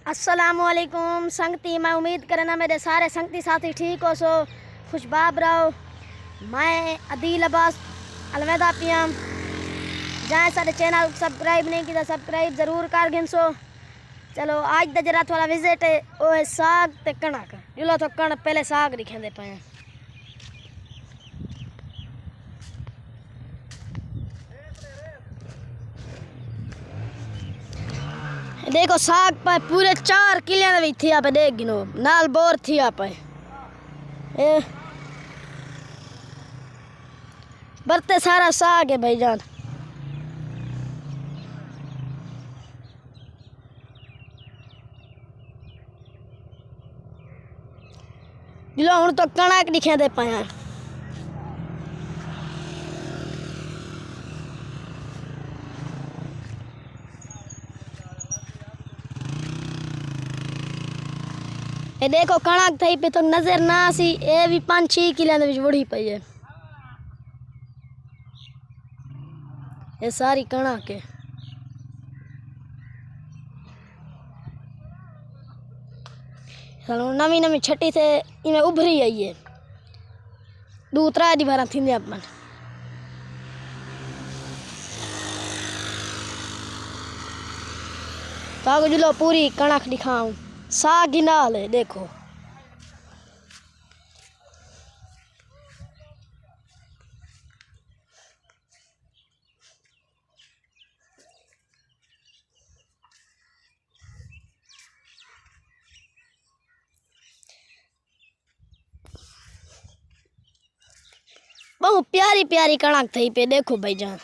अस्सलामुअलैकुम संगती। मैं उम्मीद करना मेरे सारे संगती साथी ठीक हो सो खुशबाब रहो। मैं अदील अब्बास अलविदा पियम जाए सारे चैनल सब्सक्राइब नहीं किया सब्सक्राइब ज़रूर कर गिनसो। चलो आज का जरा थोड़ा विजिट है वो है साग ते कणक। जिलो तो कण पहले साग दिखेंदे पे देखो साग पे पूरे 4 किलियां भी थी आप देख गिनो नाल बोर थी आप बरते सारा साग है भाईजान। जिलो हूँ तो कणक दिखेंदे पे ये देखो कणक थी पे तो नजर ना सी ये भी 5-6 किलियां दे विच वड़ी पई है। ये सारी कणक है। नवी नवी छटी से इमें उभरी आई है 2-3 दी बार थी अपन तो जिलो पूरी कणक दिखाऊं साग ही नाल है देखो। बहुत प्यारी प्यारी कणक थी पे देखो भाईजान।